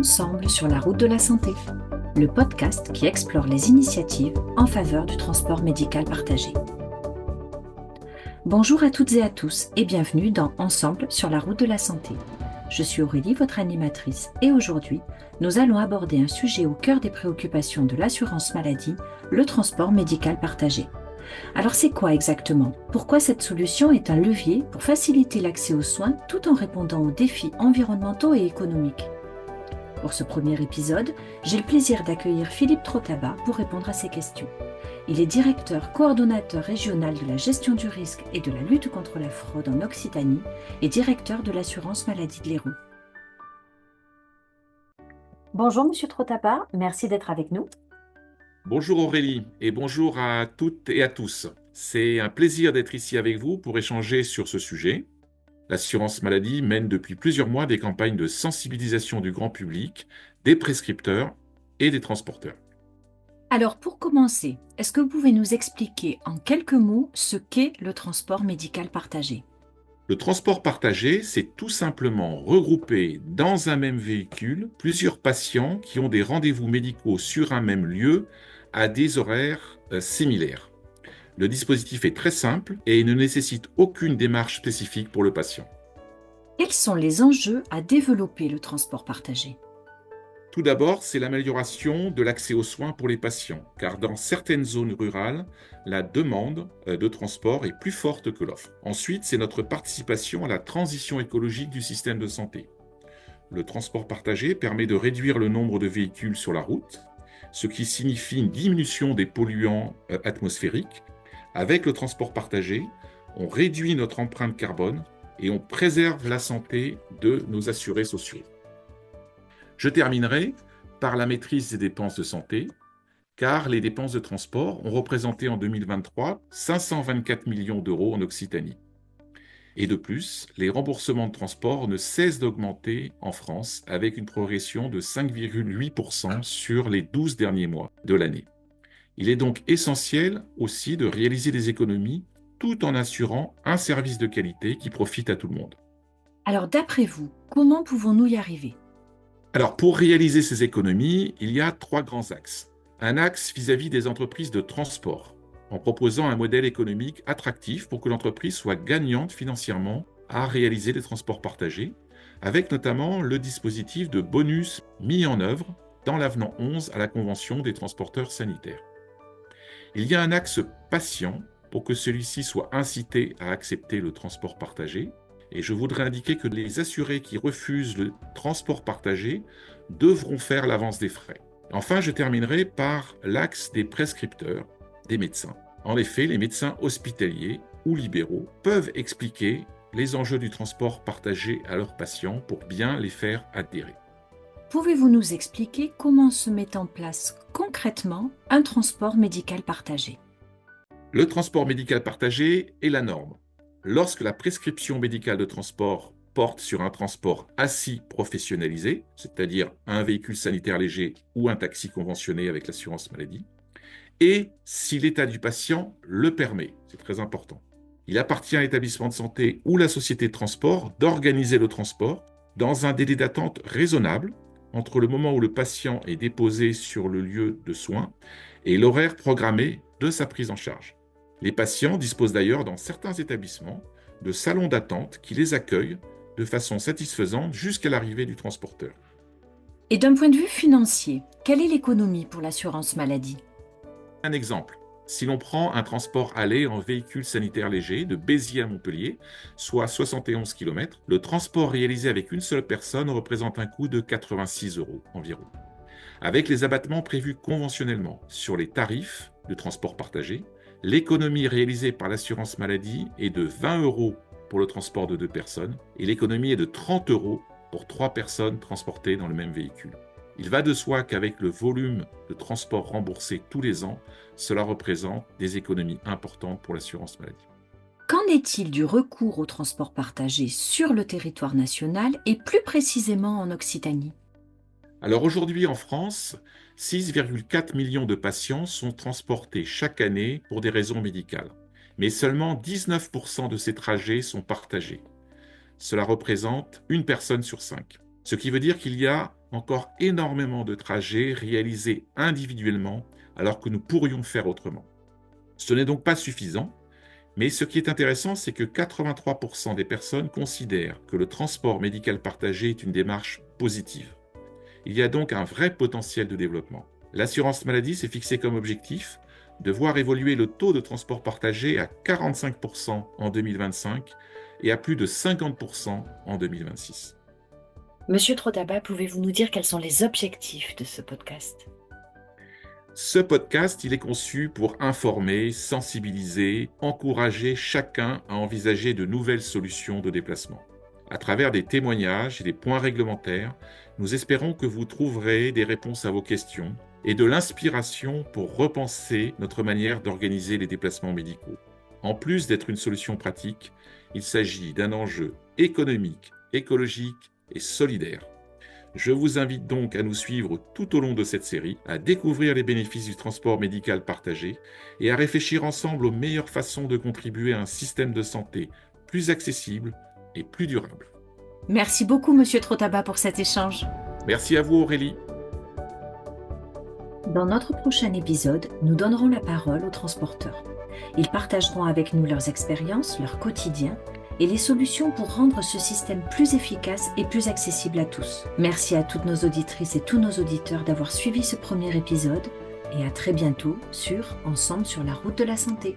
Ensemble sur la route de la santé, le podcast qui explore les initiatives en faveur du transport médical partagé. Bonjour à toutes et à tous et bienvenue dans Ensemble sur la route de la santé. Je suis Aurélie, votre animatrice, et aujourd'hui, nous allons aborder un sujet au cœur des préoccupations de l'assurance maladie, le transport médical partagé. Alors c'est quoi exactement? Pourquoi cette solution est un levier pour faciliter l'accès aux soins tout en répondant aux défis environnementaux et économiques? Pour ce premier épisode, j'ai le plaisir d'accueillir Philippe Trottabat pour répondre à ces questions. Il est directeur coordonnateur régional de la gestion du risque et de la lutte contre la fraude en Occitanie et directeur de l'assurance maladie de l'Hérault. Bonjour Monsieur Trottabat, merci d'être avec nous. Bonjour Aurélie et bonjour à toutes et à tous. C'est un plaisir d'être ici avec vous pour échanger sur ce sujet. L'assurance maladie mène depuis plusieurs mois des campagnes de sensibilisation du grand public, des prescripteurs et des transporteurs. Alors pour commencer, est-ce que vous pouvez nous expliquer en quelques mots ce qu'est le transport médical partagé? Le transport partagé, c'est tout simplement regrouper dans un même véhicule plusieurs patients qui ont des rendez-vous médicaux sur un même lieu à des horaires similaires. Le dispositif est très simple et ne nécessite aucune démarche spécifique pour le patient. Quels sont les enjeux à développer le transport partagé? Tout d'abord, c'est l'amélioration de l'accès aux soins pour les patients, car dans certaines zones rurales, la demande de transport est plus forte que l'offre. Ensuite, c'est notre participation à la transition écologique du système de santé. Le transport partagé permet de réduire le nombre de véhicules sur la route, ce qui signifie une diminution des polluants atmosphériques. Avec le transport partagé, on réduit notre empreinte carbone et on préserve la santé de nos assurés sociaux. Je terminerai par la maîtrise des dépenses de santé, car les dépenses de transport ont représenté en 2023 524 millions d'euros en Occitanie. Et de plus, les remboursements de transport ne cessent d'augmenter en France avec une progression de 5,8% sur les 12 derniers mois de l'année. Il est donc essentiel aussi de réaliser des économies tout en assurant un service de qualité qui profite à tout le monde. Alors d'après vous, comment pouvons-nous y arriver? Alors, pour réaliser ces économies, il y a trois grands axes. Un axe vis-à-vis des entreprises de transport, en proposant un modèle économique attractif pour que l'entreprise soit gagnante financièrement à réaliser des transports partagés, avec notamment le dispositif de bonus mis en œuvre dans l'avenant 11 à la Convention des transporteurs sanitaires. Il y a un axe patient pour que celui-ci soit incité à accepter le transport partagé. Et je voudrais indiquer que les assurés qui refusent le transport partagé devront faire l'avance des frais. Enfin, je terminerai par l'axe des prescripteurs, des médecins. En effet, les médecins hospitaliers ou libéraux peuvent expliquer les enjeux du transport partagé à leurs patients pour bien les faire adhérer. Pouvez-vous nous expliquer comment se met en place concrètement un transport médical partagé? Le transport médical partagé est la norme. Lorsque la prescription médicale de transport porte sur un transport assis professionnalisé, c'est-à-dire un véhicule sanitaire léger ou un taxi conventionné avec l'assurance maladie, et si l'état du patient le permet, c'est très important. Il appartient à l'établissement de santé ou la société de transport d'organiser le transport dans un délai d'attente raisonnable entre le moment où le patient est déposé sur le lieu de soins et l'horaire programmé de sa prise en charge. Les patients disposent d'ailleurs dans certains établissements de salons d'attente qui les accueillent de façon satisfaisante jusqu'à l'arrivée du transporteur. Et d'un point de vue financier, quelle est l'économie pour l'assurance maladie? Un exemple, si l'on prend un transport aller en véhicule sanitaire léger de Béziers à Montpellier, soit 71 km, le transport réalisé avec une seule personne représente un coût de 86 € environ. Avec les abattements prévus conventionnellement sur les tarifs de transport partagé, l'économie réalisée par l'assurance maladie est de 20 € pour le transport de 2 personnes et l'économie est de 30 € pour 3 personnes transportées dans le même véhicule. Il va de soi qu'avec le volume de transport remboursé tous les ans, cela représente des économies importantes pour l'assurance maladie. Qu'en est-il du recours au transport partagé sur le territoire national et plus précisément en Occitanie? Alors aujourd'hui en France, 6,4 millions de patients sont transportés chaque année pour des raisons médicales, mais seulement 19% de ces trajets sont partagés. Cela représente une personne sur 5. Ce qui veut dire qu'il y a encore énormément de trajets réalisés individuellement alors que nous pourrions faire autrement. Ce n'est donc pas suffisant, mais ce qui est intéressant, c'est que 83% des personnes considèrent que le transport médical partagé est une démarche positive. Il y a donc un vrai potentiel de développement. L'assurance maladie s'est fixé comme objectif de voir évoluer le taux de transport partagé à 45% en 2025 et à plus de 50% en 2026. Monsieur Trotaba, pouvez-vous nous dire quels sont les objectifs de ce podcast? Ce podcast, il est conçu pour informer, sensibiliser, encourager chacun à envisager de nouvelles solutions de déplacement. À travers des témoignages et des points réglementaires, nous espérons que vous trouverez des réponses à vos questions et de l'inspiration pour repenser notre manière d'organiser les déplacements médicaux. En plus d'être une solution pratique, il s'agit d'un enjeu économique, écologique et solidaire. Je vous invite donc à nous suivre tout au long de cette série, à découvrir les bénéfices du transport médical partagé et à réfléchir ensemble aux meilleures façons de contribuer à un système de santé plus accessible et plus durable. Merci beaucoup, Monsieur Trotaba, pour cet échange. Merci à vous Aurélie. Dans notre prochain épisode, nous donnerons la parole aux transporteurs. Ils partageront avec nous leurs expériences, leur quotidien et les solutions pour rendre ce système plus efficace et plus accessible à tous. Merci à toutes nos auditrices et tous nos auditeurs d'avoir suivi ce premier épisode et à très bientôt sur Ensemble sur la route de la santé.